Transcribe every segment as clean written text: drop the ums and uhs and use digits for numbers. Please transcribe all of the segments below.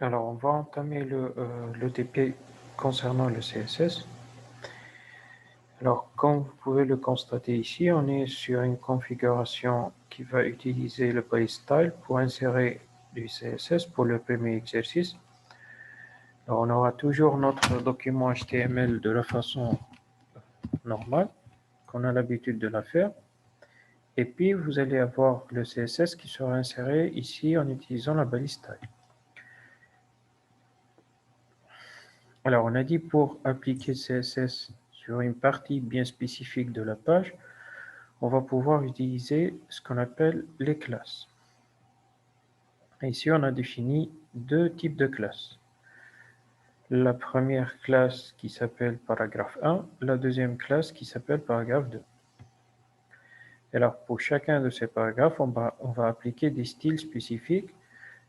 Alors, on va entamer le TP concernant le CSS. Alors, comme vous pouvez le constater ici, on est sur une configuration qui va utiliser le body style pour insérer du CSS pour le premier exercice. Alors, on aura toujours notre document HTML de la façon normale, qu'on a l'habitude de la faire. Et puis, vous allez avoir le CSS qui sera inséré ici en utilisant la balise style. Alors, on a dit pour appliquer CSS sur une partie bien spécifique de la page, on va pouvoir utiliser ce qu'on appelle les classes. Et ici, on a défini deux types de classes. La première classe qui s'appelle paragraphe 1, la deuxième classe qui s'appelle paragraphe 2. Et alors, pour chacun de ces paragraphes, on va appliquer des styles spécifiques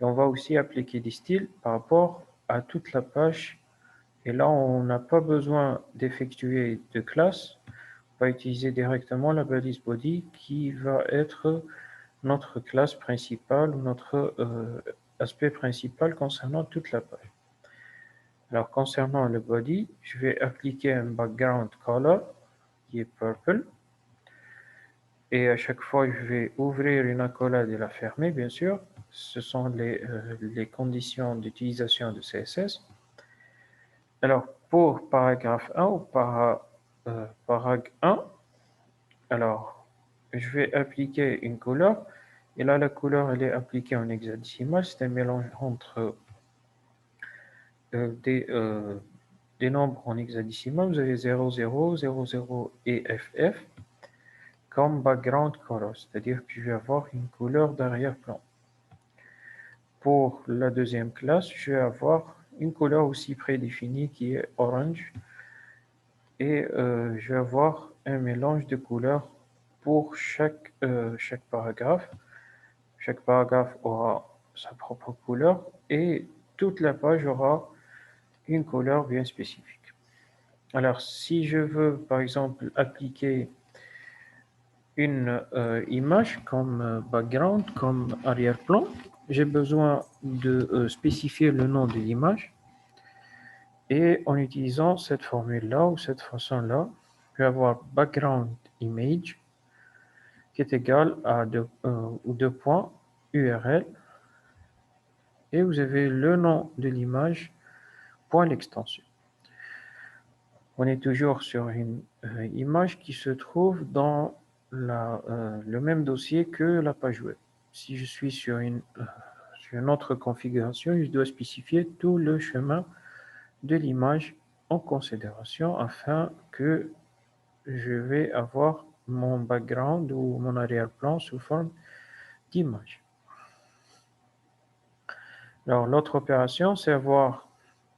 et on va aussi appliquer des styles par rapport à toute la page. Et là, on n'a pas besoin d'effectuer de classe. On va utiliser directement la balise body qui va être notre classe principale ou notre aspect principal concernant toute la page. Alors, concernant le body, je vais appliquer un background color qui est purple. Et à chaque fois, je vais ouvrir une accolade et la fermer, bien sûr. Ce sont les conditions d'utilisation de CSS. Alors, pour paragraphe 1 ou parag 1, alors, je vais appliquer une couleur. Et là, la couleur, elle est appliquée en hexadécimal. C'est un mélange entre des nombres en hexadécimal. Vous avez 00, 00 et FF comme background color. C'est-à-dire que je vais avoir une couleur d'arrière-plan. Pour la deuxième classe, je vais avoir une couleur aussi prédéfinie qui est orange. Et je vais avoir un mélange de couleurs pour chaque paragraphe. Chaque paragraphe aura sa propre couleur et toute la page aura une couleur bien spécifique. Alors, si je veux, par exemple, appliquer une image comme background, comme arrière-plan, j'ai besoin de spécifier le nom de l'image. Et en utilisant cette formule-là ou cette façon-là, je vais avoir background image qui est égal à deux points URL et vous avez le nom de l'image point l'extension. On est toujours sur une image qui se trouve dans le même dossier que la page web. Si je suis sur une autre configuration, je dois spécifier tout le chemin de l'image en considération afin que je vais avoir mon background ou mon arrière-plan sous forme d'image. Alors, l'autre opération, c'est avoir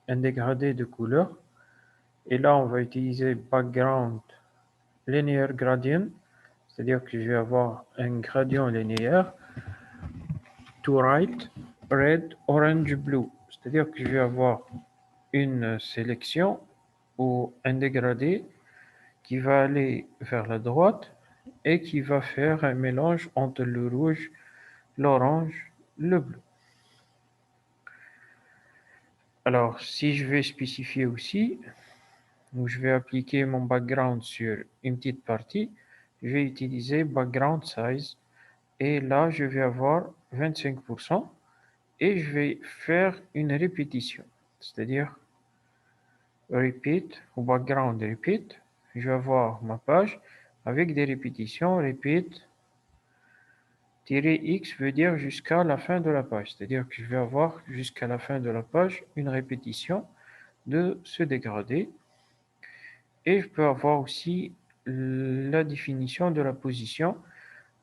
un dégradé de couleur. Et là, on va utiliser background linear gradient, c'est-à-dire que je vais avoir un gradient linéaire to right, red, orange, blue. C'est-à-dire que je vais avoir une sélection ou un dégradé qui va aller vers la droite et qui va faire un mélange entre le rouge, l'orange, le bleu. Alors, si je vais spécifier aussi, où je vais appliquer mon background sur une petite partie, je vais utiliser background size et là, je vais avoir 25% et je vais faire une répétition, c'est-à-dire repeat ou background repeat. Je vais avoir ma page avec des répétitions, repeat -x veut dire jusqu'à la fin de la page, c'est-à-dire que je vais avoir jusqu'à la fin de la page une répétition de ce dégradé. Et je peux avoir aussi la définition de la position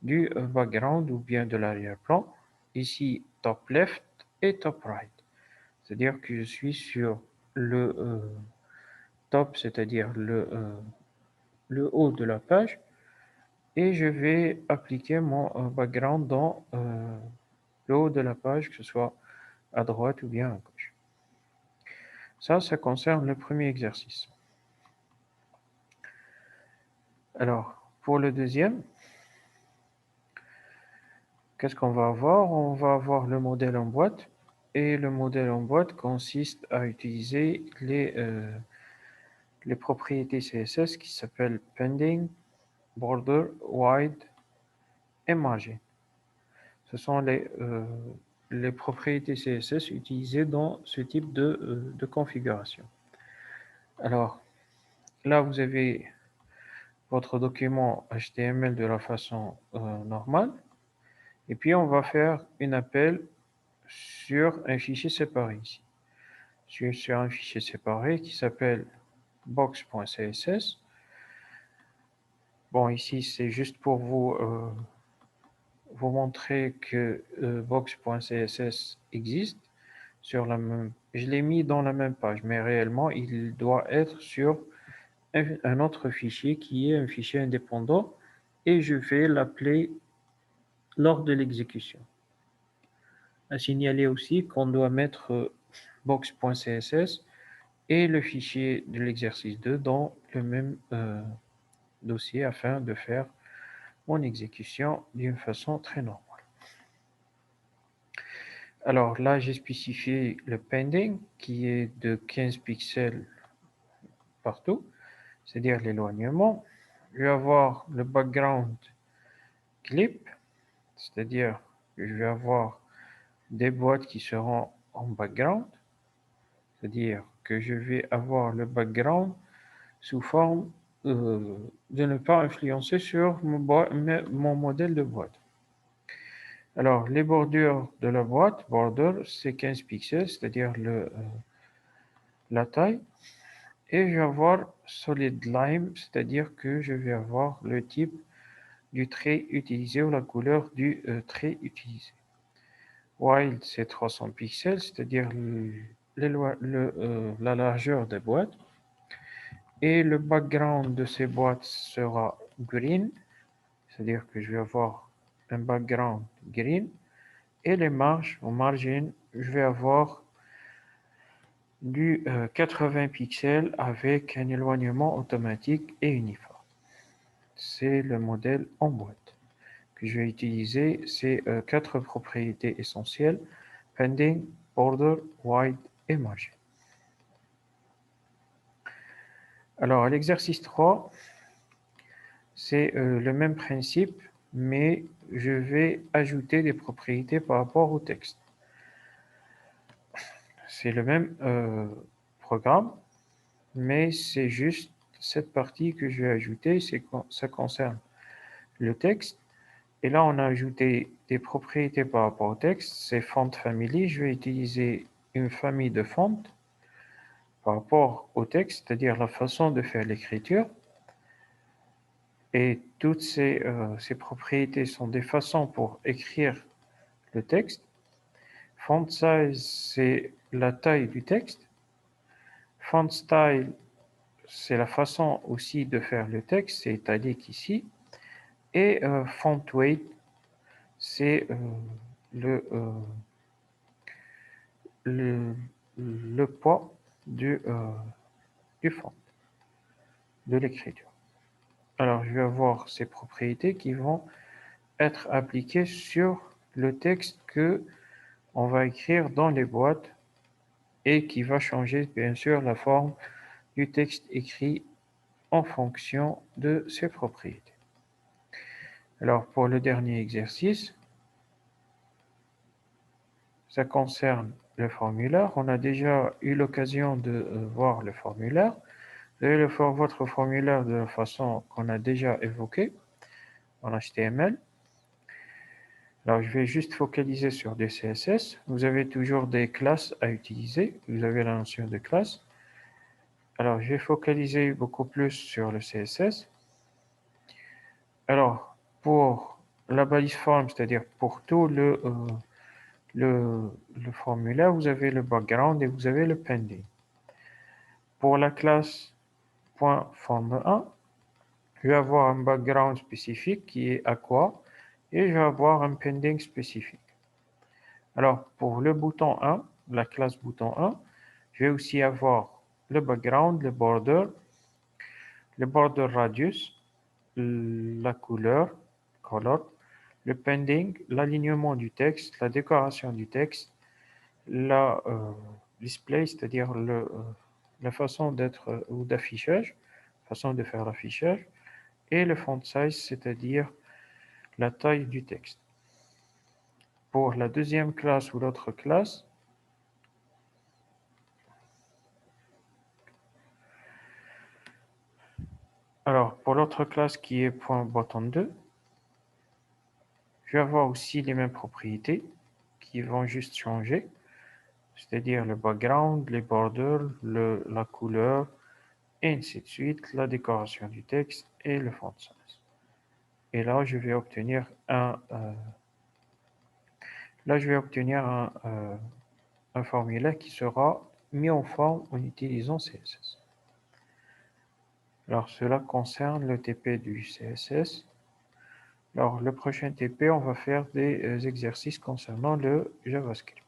du background ou bien de l'arrière-plan. Ici, top left et top right. C'est-à-dire que je suis sur le top, c'est-à-dire le haut de la page, et je vais appliquer mon background dans le haut de la page, que ce soit à droite ou bien à gauche. Ça concerne le premier exercice. Alors, pour le deuxième, qu'est-ce qu'on va avoir? On va avoir le modèle en boîte Et le modèle en boîte consiste à utiliser les propriétés CSS qui s'appellent pending, border, wide et margin. Ce sont les propriétés CSS utilisées dans ce type de configuration. Alors, là, vous avez votre document HTML de la façon normale. Et puis, on va faire un appel sur un fichier séparé ici. Sur un fichier séparé qui s'appelle box.css. Bon, ici, c'est juste pour vous montrer que box.css existe sur la même. Je l'ai mis dans la même page, mais réellement, il doit être sur un autre fichier qui est un fichier indépendant et je vais l'appeler lors de l'exécution. À signaler aussi qu'on doit mettre box.css et le fichier de l'exercice 2 dans le même dossier afin de faire mon exécution d'une façon très normale. Alors là, j'ai spécifié le pending qui est de 15 pixels partout, c'est-à-dire l'éloignement. Je vais avoir le background clip, c'est-à-dire que je vais avoir des boîtes qui seront en background, c'est-à-dire que je vais avoir le background sous forme de ne pas influencer sur mon modèle de boîte. Alors, les bordures de la boîte, border, c'est 15 pixels, c'est-à-dire la taille. Et je vais avoir solid line, c'est-à-dire que je vais avoir le type du trait utilisé ou la couleur du trait utilisé. Wild, c'est 300 pixels, c'est-à-dire la largeur des boîtes. Et le background de ces boîtes sera green, c'est-à-dire que je vais avoir un background green. Et les marges, en margin, je vais avoir du 80 pixels avec un éloignement automatique et uniforme. C'est le modèle en boîte que je vais utiliser. Ces 4 propriétés essentielles: pending, border, wide et margin. Alors, à l'exercice 3, c'est le même principe, mais je vais ajouter des propriétés par rapport au texte. C'est le même programme, mais c'est juste cette partie que je vais ajouter, ça concerne le texte. Et là, on a ajouté des propriétés par rapport au texte. C'est font family. Je vais utiliser une famille de fonts par rapport au texte, c'est-à-dire la façon de faire l'écriture. Et toutes ces propriétés sont des façons pour écrire le texte. Font size, c'est la taille du texte. Font style, c'est la façon aussi de faire le texte, c'est italique ici. Et font weight, c'est le poids du font, de l'écriture. Alors, je vais avoir ces propriétés qui vont être appliquées sur le texte que on va écrire dans les boîtes et qui va changer bien sûr la forme du texte écrit en fonction de ces propriétés. Alors pour le dernier exercice, ça concerne le formulaire. On a déjà eu l'occasion de voir le formulaire. Vous allez votre formulaire de la façon qu'on a déjà évoquée en HTML. Alors, je vais juste focaliser sur des CSS. Vous avez toujours des classes à utiliser. Vous avez la notion de classe. Alors, je vais focaliser beaucoup plus sur le CSS. Alors, pour la balise form, c'est-à-dire pour tout le formulaire, vous avez le background et vous avez le pending. Pour la classe .form1, je vais avoir un background spécifique qui est aqua et je vais avoir un pending spécifique. Alors, pour le bouton 1, la classe bouton 1, je vais aussi avoir le background, le border radius, la couleur, color, le pending, l'alignement du texte, la décoration du texte, la display, c'est-à-dire la façon d'être ou d'affichage, façon de faire l'affichage, et le font size, c'est-à-dire la taille du texte. Pour la deuxième classe ou l'autre classe, alors pour l'autre classe qui est .button2, je vais avoir aussi les mêmes propriétés qui vont juste changer, c'est-à-dire le background, les borders, la couleur, et ainsi de suite, la décoration du texte et le font size. Et là, je vais obtenir un formulaire qui sera mis en forme en utilisant CSS. Alors, cela concerne le TP du CSS. Alors, le prochain TP, on va faire des exercices concernant le JavaScript.